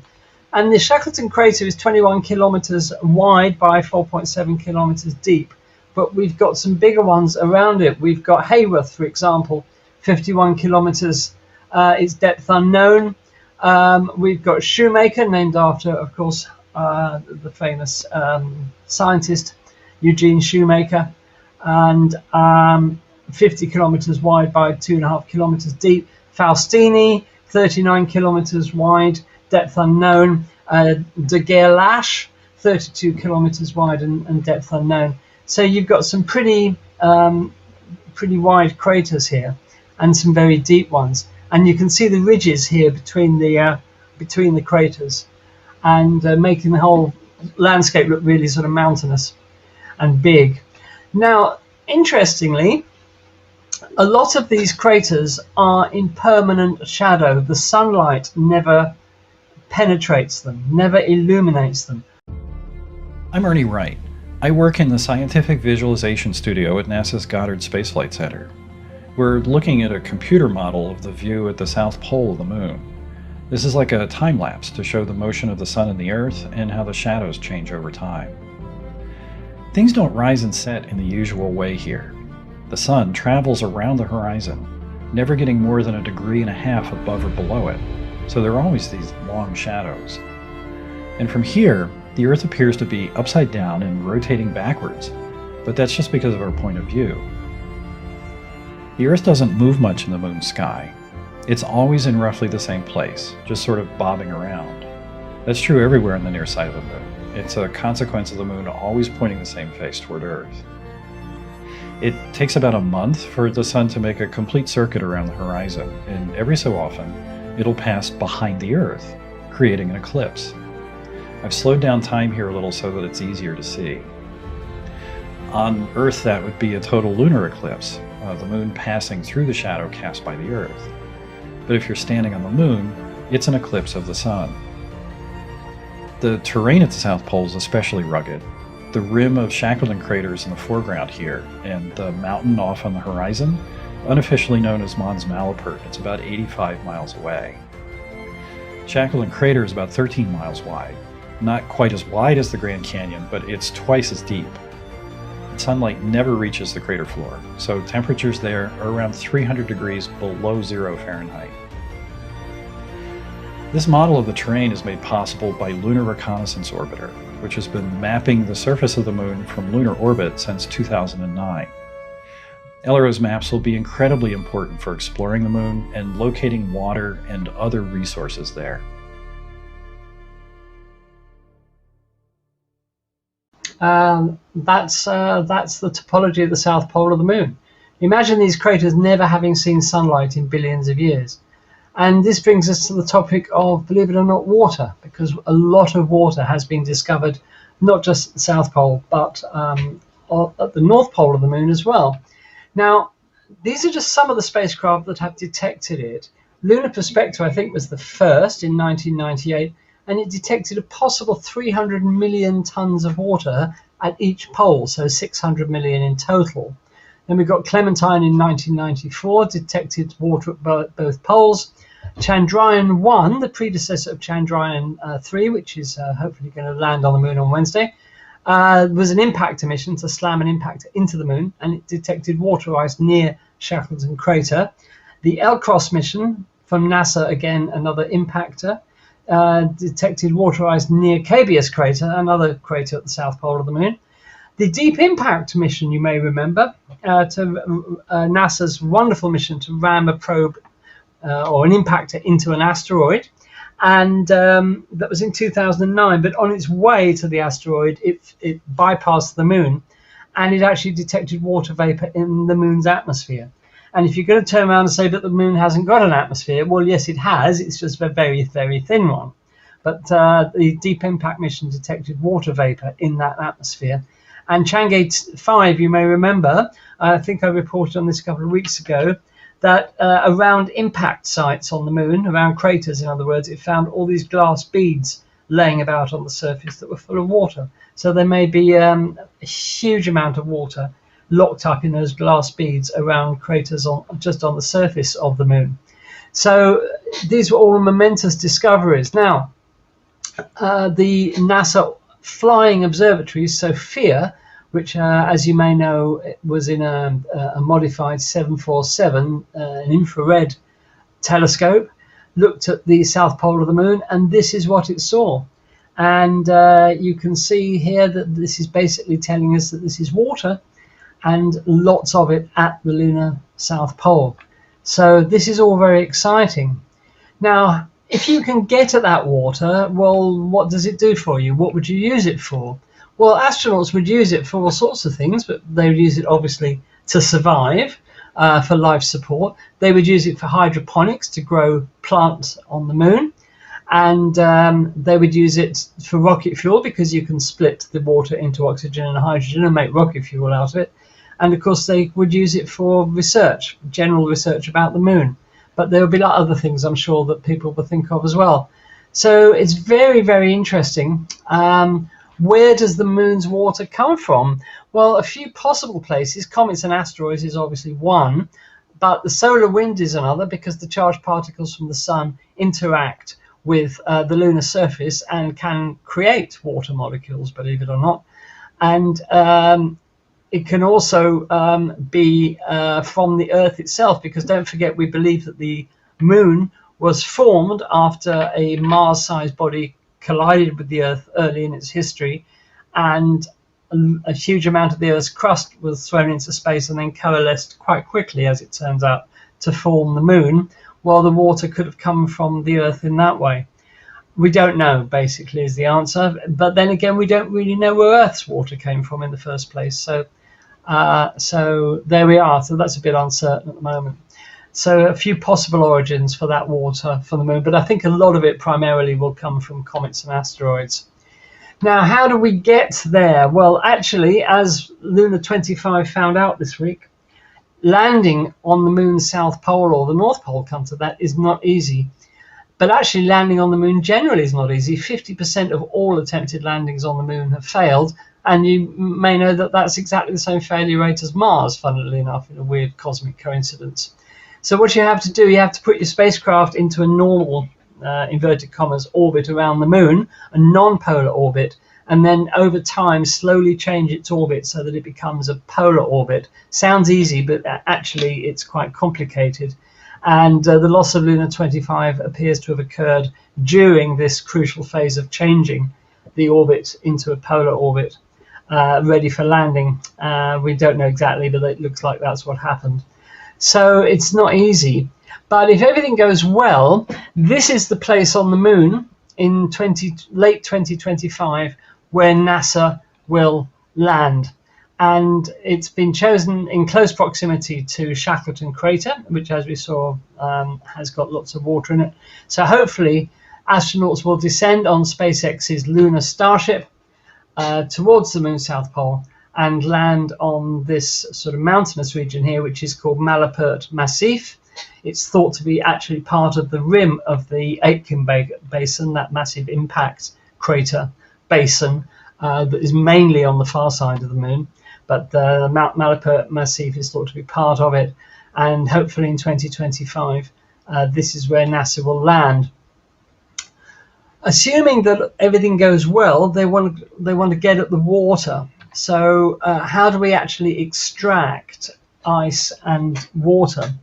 And the Shackleton crater is 21 kilometers wide by 4.7 kilometers deep. But we've got some bigger ones around it. We've got Hayworth, for example, 51 kilometers, its depth unknown. We've got Shoemaker, named after, of course, the famous scientist Eugene Shoemaker, and 50 kilometers wide by 2.5 kilometers deep. Faustini, 39 kilometers wide, depth unknown. De Gerlache, 32 kilometers wide and depth unknown. So you've got some pretty wide craters here, and some very deep ones. And you can see the ridges here between the craters, and making the whole landscape look really sort of mountainous and big. Now, interestingly, a lot of these craters are in permanent shadow. The sunlight never penetrates them, never illuminates them. I'm Ernie Wright. I work in the Scientific Visualization Studio at NASA's Goddard Space Flight Center. We're looking at a computer model of the view at the south pole of the moon. This is like a time-lapse to show the motion of the sun and the Earth and how the shadows change over time. Things don't rise and set in the usual way here. The sun travels around the horizon, never getting more than 1.5 degrees above or below it, so there are always these long shadows. And from here, the Earth appears to be upside down and rotating backwards, but that's just because of our point of view. The Earth doesn't move much in the moon's sky. It's always in roughly the same place, just sort of bobbing around. That's true everywhere on the near side of the moon. It's a consequence of the moon always pointing the same face toward Earth. It takes about a month for the sun to make a complete circuit around the horizon, and every so often, it'll pass behind the Earth, creating an eclipse. I've slowed down time here a little so that it's easier to see. On Earth, that would be a total lunar eclipse, the moon passing through the shadow cast by the Earth. But if you're standing on the moon, it's an eclipse of the sun. The terrain at the South Pole is especially rugged. The rim of Shackleton craters in the foreground here, and the mountain off on the horizon, unofficially known as Mons Malapert. It's about 85 miles away. Shackleton crater is about 13 miles wide. Not quite as wide as the Grand Canyon, but it's twice as deep. Sunlight never reaches the crater floor, so temperatures there are around 300 degrees below 0 Fahrenheit. This model of the terrain is made possible by Lunar Reconnaissance Orbiter, which has been mapping the surface of the moon from lunar orbit since 2009. LRO's maps will be incredibly important for exploring the moon and locating water and other resources there. That's the topology of the south pole of the moon. Imagine these craters never having seen sunlight in billions of years. And this brings us to the topic of, believe it or not, water, because a lot of water has been discovered, not just at the south pole, but at the north pole of the moon as well. Now, these are just some of the spacecraft that have detected it. Lunar Prospector, I think, was the first in 1998, and it detected a possible 300 million tons of water at each pole, so 600 million in total. Then we got Clementine in 1994, detected water at both poles. Chandrayaan-1, the predecessor of Chandrayaan-3, which is hopefully going to land on the moon on Wednesday, was an impactor mission to slam an impactor into the moon, and it detected water ice near Shackleton crater. The LCROSS mission from NASA, again another impactor, detected water ice near Cabeus crater, another crater at the south pole of the moon. The Deep Impact mission, you may remember, to NASA's wonderful mission to ram a probe or an impactor into an asteroid, and that was in 2009. But on its way to the asteroid, it bypassed the moon, and it actually detected water vapor in the moon's atmosphere. And if you're going to turn around and say that the moon hasn't got an atmosphere, well, yes, it has. It's just a very, very thin one. But the Deep Impact mission detected water vapor in that atmosphere. And Chang'e 5, you may remember, I think I reported on this a couple of weeks ago, that around impact sites on the moon, around craters, in other words, it found all these glass beads laying about on the surface that were full of water. So there may be a huge amount of water locked up in those glass beads around craters just on the surface of the moon. So these were all momentous discoveries. Now, the NASA flying observatories, SOFIA, which, as you may know, was in a modified 747, an infrared telescope, looked at the south pole of the moon, and this is what it saw. And you can see here that this is basically telling us that this is water, and lots of it at the lunar south pole. So this is all very exciting. Now, if you can get at that water, well, what does it do for you? What would you use it for? Well, astronauts would use it for all sorts of things, but they would use it obviously to survive, for life support. They would use it for hydroponics, to grow plants on the moon. And they would use it for rocket fuel, because you can split the water into oxygen and hydrogen and make rocket fuel out of it. And of course, they would use it for research, general research about the moon. But there would be other things, I'm sure, that people would think of as well. So it's very, very interesting. Where does the moon's water come from? Well, a few possible places. Comets and asteroids is obviously one, but the solar wind is another, because the charged particles from the sun interact with the lunar surface and can create water molecules, believe it or not. And it can also be from the Earth itself, because don't forget, we believe that the moon was formed after a Mars-sized body collided with the Earth early in its history, and a huge amount of the Earth's crust was thrown into space and then coalesced quite quickly, as it turns out, to form the moon. Well, the water could have come from the Earth in that way. We don't know, basically, is the answer. But then again, we don't really know where Earth's water came from in the first place. So there we are. So that's a bit uncertain at the moment. So a few possible origins for that water from the moon, but I think a lot of it primarily will come from comets and asteroids. Now, how do we get there? Well, actually, as Luna 25 found out this week, landing on the moon's south pole, or the north pole, come to that, is not easy. But actually landing on the moon generally is not easy. 50% of all attempted landings on the moon have failed, and you may know that that's exactly the same failure rate as Mars, funnily enough, in a weird cosmic coincidence. So what you have to do, you have to put your spacecraft into a normal, inverted commas, orbit around the moon, a non-polar orbit, and then over time slowly change its orbit so that it becomes a polar orbit. Sounds easy, but actually it's quite complicated. And the loss of Luna 25 appears to have occurred during this crucial phase of changing the orbit into a polar orbit, ready for landing. We don't know exactly, but it looks like that's what happened. So it's not easy. But if everything goes well, this is the place on the moon in late 2025 where NASA will land. And it's been chosen in close proximity to Shackleton Crater, which, as we saw, has got lots of water in it. So hopefully astronauts will descend on SpaceX's lunar Starship towards the moon's south pole and land on this sort of mountainous region here, which is called Malapert Massif. It's thought to be actually part of the rim of the Aitken Basin, that massive impact crater basin that is mainly on the far side of the moon. But the Malapert Massif is thought to be part of it. And hopefully in 2025, this is where NASA will land. Assuming that everything goes well, they want to get at the water. So how do we actually extract ice and water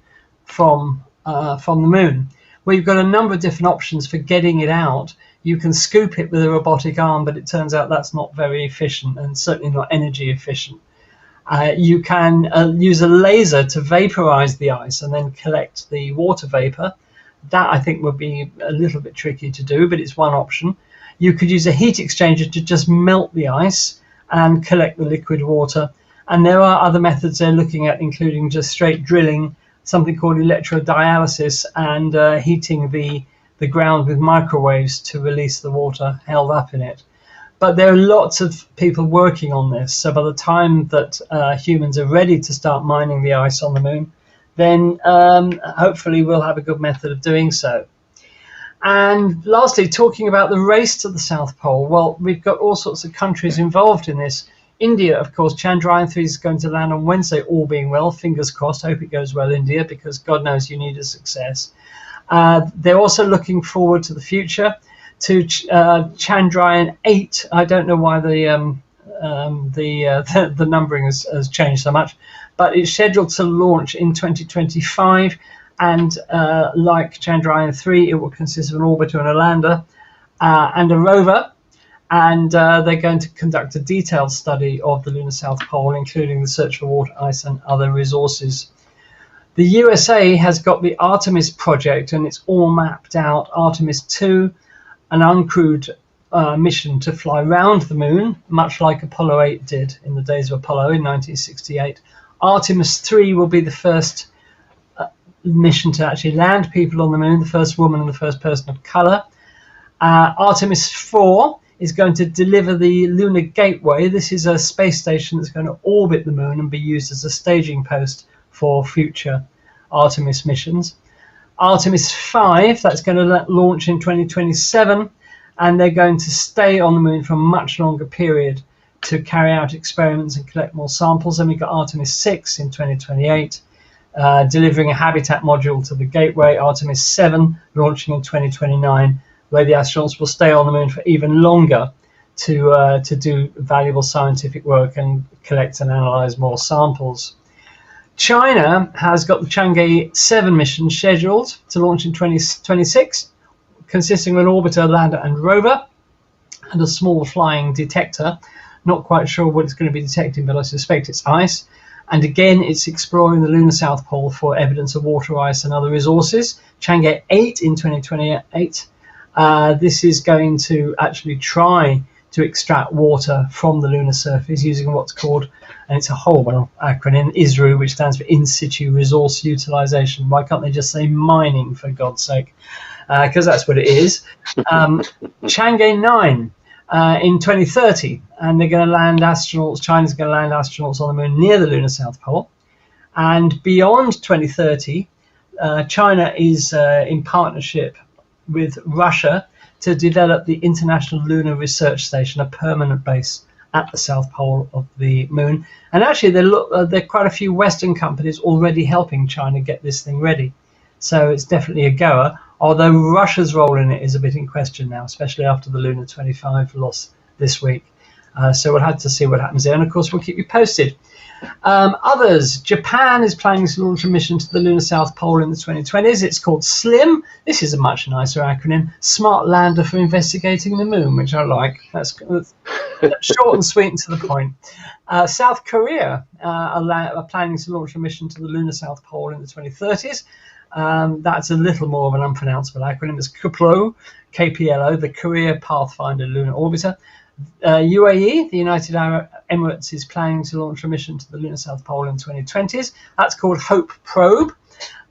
from the moon? Well, you've got a number of different options for getting it out. You can scoop it with a robotic arm, but it turns out that's not very efficient and certainly not energy efficient. You can use a laser to vaporize the ice and then collect the water vapor. That, I think, would be a little bit tricky to do, but it's one option. You could use a heat exchanger to just melt the ice and collect the liquid water. And there are other methods they're looking at, including just straight drilling, something called electrodialysis, and heating the ground with microwaves to release the water held up in it. But there are lots of people working on this. So by the time that humans are ready to start mining the ice on the moon, then hopefully we'll have a good method of doing so. And lastly, talking about the race to the South Pole, well, we've got all sorts of countries involved in this. India, of course, Chandrayaan-3 is going to land on Wednesday, all being well. Fingers crossed. Hope it goes well, India, because God knows you need a success. They're also looking forward to the future, to Chandrayaan-8. I don't know why the numbering has changed so much, but it's scheduled to launch in 2025. And like Chandrayaan-3, it will consist of an orbiter and a lander and a rover. And they're going to conduct a detailed study of the lunar South Pole, including the search for water, ice, and other resources. The USA has got the Artemis project, and it's all mapped out. Artemis 2, an uncrewed mission to fly round the moon, much like Apollo 8 did in the days of Apollo in 1968. Artemis 3 will be the first mission to actually land people on the moon, the first woman and the first person of color. Artemis 4 is going to deliver the Lunar Gateway. This is a space station that's going to orbit the moon and be used as a staging post for future Artemis missions. Artemis 5, that's going to launch in 2027, and they're going to stay on the moon for a much longer period to carry out experiments and collect more samples. And we've got Artemis 6 in 2028, delivering a habitat module to the Gateway. Artemis 7 launching in 2029, where the astronauts will stay on the moon for even longer to do valuable scientific work and collect and analyze more samples. China has got the Chang'e 7 mission scheduled to launch in 2026, consisting of an orbiter, lander and rover, and a small flying detector. Not quite sure what it's going to be detecting, but I suspect it's ice. And again, it's exploring the lunar South Pole for evidence of water ice and other resources. Chang'e 8 in 2028. This is going to actually try to extract water from the lunar surface using what's called, and it's a whole acronym, ISRU, which stands for In Situ Resource Utilization. Why can't they just say mining, for God's sake? Because that's what it is. Chang'e 9 in 2030, and they're going to land astronauts. China's going to land astronauts on the moon near the lunar South Pole. And beyond 2030, China is in partnership with Russia to develop the International Lunar Research Station, a permanent base at the South Pole of the moon. And actually, there are quite a few Western companies already helping China get this thing ready. So it's definitely a goer, although Russia's role in it is a bit in question now, especially after the Luna 25 loss this week. So we'll have to see what happens there. And of course, we'll keep you posted. Others, Japan is planning to launch a mission to the lunar South Pole in the 2020s. It's called SLIM. This is a much nicer acronym, Smart Lander for Investigating the Moon, which I like. That's short and sweet and to the point. South Korea are planning to launch a mission to the lunar South Pole in the 2030s. That's a little more of an unpronounceable acronym. It's KPLO, the Korea Pathfinder Lunar Orbiter. UAE, the United Arab Emirates, is planning to launch a mission to the lunar South Pole in the 2020s. That's called Hope Probe,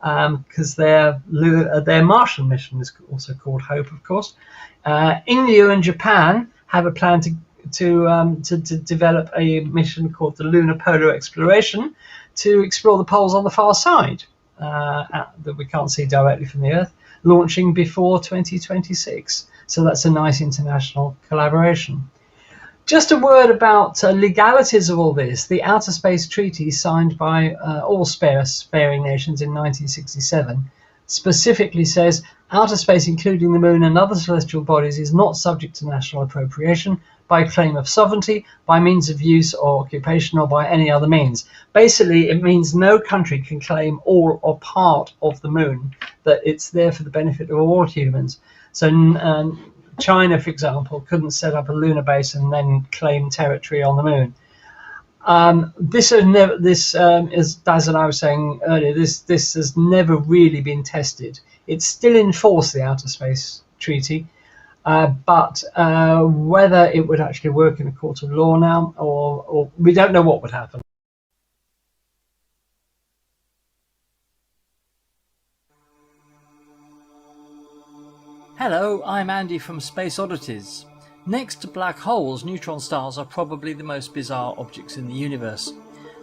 because their Martian mission is also called Hope, of course. India and Japan have a plan to develop a mission called the Lunar Polar Exploration to explore the poles on the far side that we can't see directly from the Earth, launching before 2026. So that's a nice international collaboration. Just a word about legalities of all this. The Outer Space Treaty, signed by all sparing nations in 1967, specifically says outer space, including the moon and other celestial bodies, is not subject to national appropriation by claim of sovereignty, by means of use or occupation, or by any other means. Basically, it means no country can claim all or part of the moon, that it's there for the benefit of all humans. So China, for example, couldn't set up a lunar base and then claim territory on the moon. This has never, as Daz and I was saying earlier, this has never really been tested. It's still in force, the Outer Space Treaty, but whether it would actually work in a court of law now, or we don't know what would happen. Hello, I'm Andy from Space Oddities. Next to black holes, neutron stars are probably the most bizarre objects in the universe.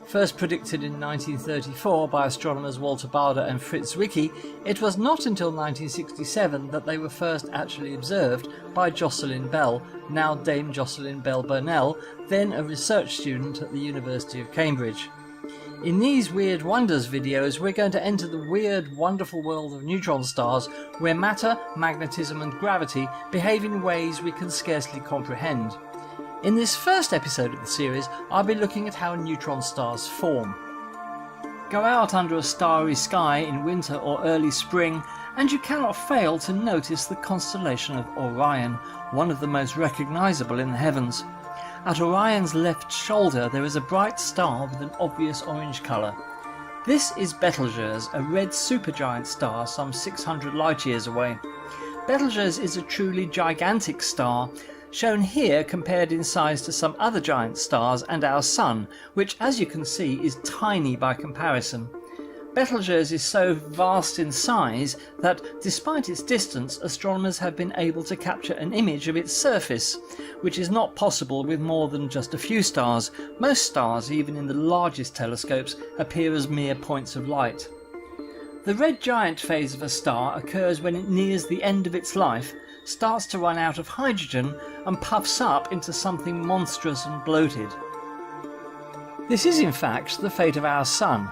First predicted in 1934 by astronomers Walter Baade and Fritz Zwicky, it was not until 1967 that they were first actually observed by Jocelyn Bell, now Dame Jocelyn Bell Burnell, then a research student at the University of Cambridge. In these Weird Wonders videos, we're going to enter the weird, wonderful world of neutron stars, where matter, magnetism and gravity behave in ways we can scarcely comprehend. In this first episode of the series, I'll be looking at how neutron stars form. Go out under a starry sky in winter or early spring, and you cannot fail to notice the constellation of Orion, one of the most recognisable in the heavens. At Orion's left shoulder there is a bright star with an obvious orange colour. This is Betelgeuse, a red supergiant star some 600 light-years away. Betelgeuse is a truly gigantic star, shown here compared in size to some other giant stars and our Sun, which, as you can see, is tiny by comparison. Betelgeuse is so vast in size that, despite its distance, astronomers have been able to capture an image of its surface, which is not possible with more than just a few stars. Most stars, even in the largest telescopes, appear as mere points of light. The red giant phase of a star occurs when it nears the end of its life, starts to run out of hydrogen and puffs up into something monstrous and bloated. This is in fact the fate of our Sun.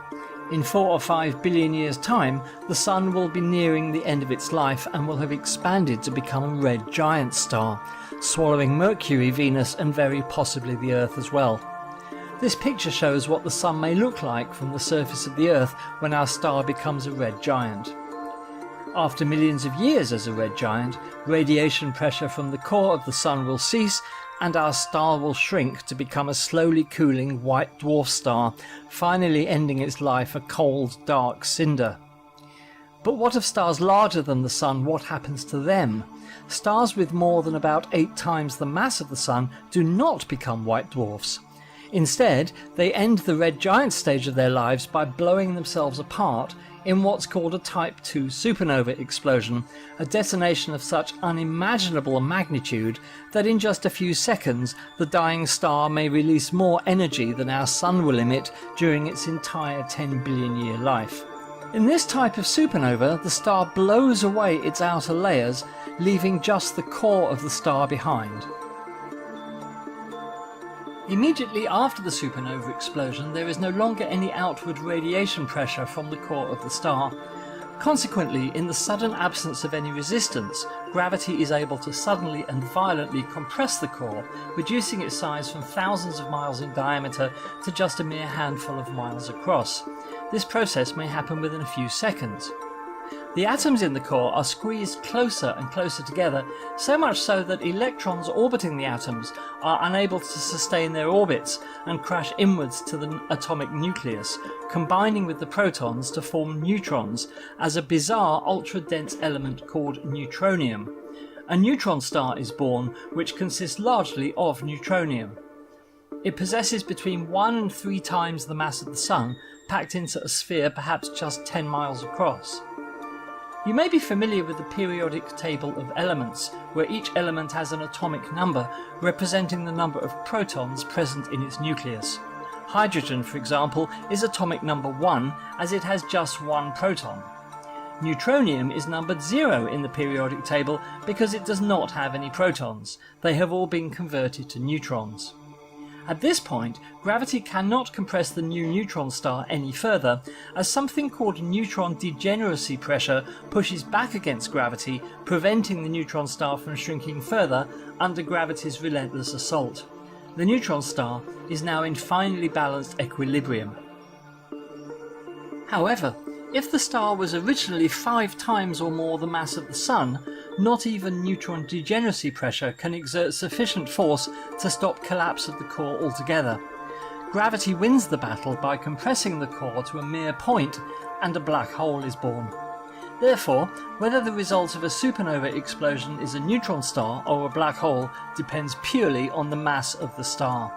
In 4 or 5 billion years' time, the Sun will be nearing the end of its life and will have expanded to become a red giant star, swallowing Mercury, Venus and very possibly the Earth as well. This picture shows what the Sun may look like from the surface of the Earth when our star becomes a red giant. After millions of years as a red giant, radiation pressure from the core of the Sun will cease and our star will shrink to become a slowly cooling white dwarf star, finally ending its life a cold, dark cinder. But what of stars larger than the Sun? What happens to them? Stars with more than about 8 times the mass of the Sun do not become white dwarfs. Instead, they end the red giant stage of their lives by blowing themselves apart in what's called a Type II supernova explosion, a detonation of such unimaginable magnitude that in just a few seconds the dying star may release more energy than our Sun will emit during its entire 10 billion year life. In this type of supernova, the star blows away its outer layers, leaving just the core of the star behind. Immediately after the supernova explosion, there is no longer any outward radiation pressure from the core of the star. Consequently, in the sudden absence of any resistance, gravity is able to suddenly and violently compress the core, reducing its size from thousands of miles in diameter to just a mere handful of miles across. This process may happen within a few seconds. The atoms in the core are squeezed closer and closer together, so much so that electrons orbiting the atoms are unable to sustain their orbits and crash inwards to the atomic nucleus, combining with the protons to form neutrons as a bizarre ultra-dense element called neutronium. A neutron star is born, which consists largely of neutronium. It possesses between 1 and 3 times the mass of the Sun, packed into a sphere perhaps just 10 miles across. You may be familiar with the periodic table of elements, where each element has an atomic number representing the number of protons present in its nucleus. Hydrogen, for example, is atomic number 1 as it has just 1 proton. Neutronium is numbered 0 in the periodic table because it does not have any protons. They have all been converted to neutrons. At this point, gravity cannot compress the new neutron star any further, as something called neutron degeneracy pressure pushes back against gravity, preventing the neutron star from shrinking further under gravity's relentless assault. The neutron star is now in finely balanced equilibrium. However, if the star was originally 5 times or more the mass of the Sun, not even neutron degeneracy pressure can exert sufficient force to stop collapse of the core altogether. Gravity wins the battle by compressing the core to a mere point, and a black hole is born. Therefore, whether the result of a supernova explosion is a neutron star or a black hole depends purely on the mass of the star.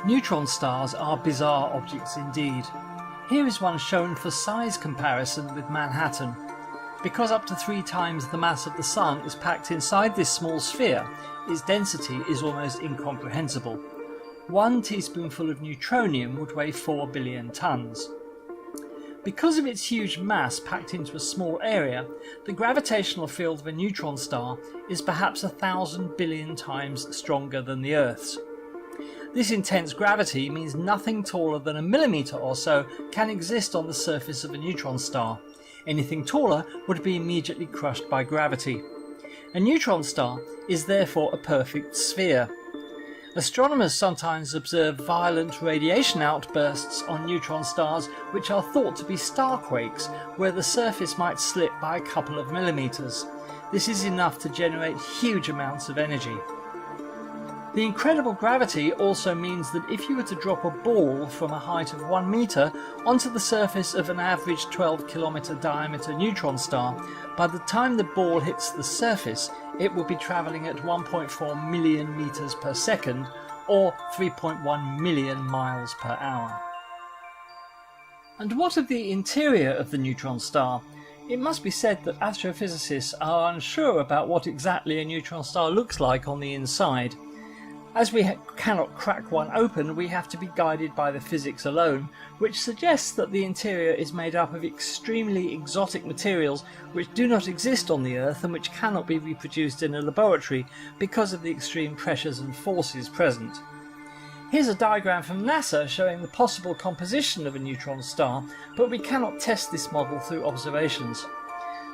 Neutron stars are bizarre objects indeed. Here is one shown for size comparison with Manhattan. Because up to 3 times the mass of the Sun is packed inside this small sphere, its density is almost incomprehensible. 1 teaspoonful of neutronium would weigh 4 billion tons. Because of its huge mass packed into a small area, the gravitational field of a neutron star is perhaps 1,000 billion times stronger than the Earth's. This intense gravity means nothing taller than a millimetre or so can exist on the surface of a neutron star. Anything taller would be immediately crushed by gravity. A neutron star is therefore a perfect sphere. Astronomers sometimes observe violent radiation outbursts on neutron stars which are thought to be starquakes, where the surface might slip by a couple of millimetres. This is enough to generate huge amounts of energy. The incredible gravity also means that if you were to drop a ball from a height of 1 metre onto the surface of an average 12-kilometre diameter neutron star, by the time the ball hits the surface, it will be travelling at 1.4 million metres per second, or 3.1 million miles per hour. And what of the interior of the neutron star? It must be said that astrophysicists are unsure about what exactly a neutron star looks like on the inside. As we cannot crack one open, we have to be guided by the physics alone, which suggests that the interior is made up of extremely exotic materials which do not exist on the Earth and which cannot be reproduced in a laboratory because of the extreme pressures and forces present. Here's a diagram from NASA showing the possible composition of a neutron star, but we cannot test this model through observations.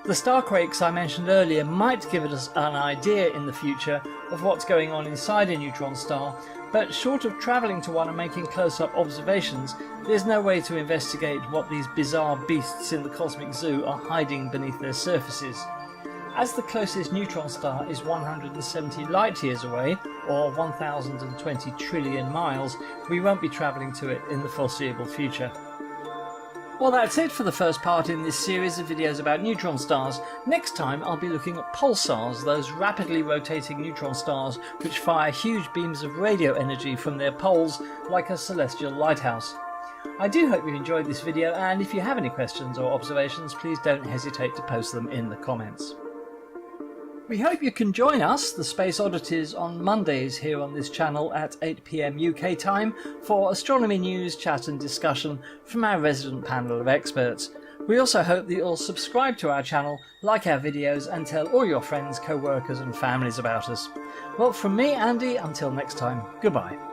The starquakes I mentioned earlier might give us an idea in the future of what's going on inside a neutron star, but short of travelling to one and making close-up observations, there's no way to investigate what these bizarre beasts in the cosmic zoo are hiding beneath their surfaces. As the closest neutron star is 170 light-years away, or 1,020 trillion miles, we won't be travelling to it in the foreseeable future. Well, that's it for the first part in this series of videos about neutron stars. Next time I'll be looking at pulsars, those rapidly rotating neutron stars which fire huge beams of radio energy from their poles like a celestial lighthouse. I do hope you enjoyed this video, and if you have any questions or observations, please don't hesitate to post them in the comments. We hope you can join us, the Space Oddities, on Mondays here on this channel at 8 PM UK time for astronomy news, chat and discussion from our resident panel of experts. We also hope that you'll subscribe to our channel, like our videos and tell all your friends, co-workers and families about us. Well, from me, Andy, until next time, goodbye.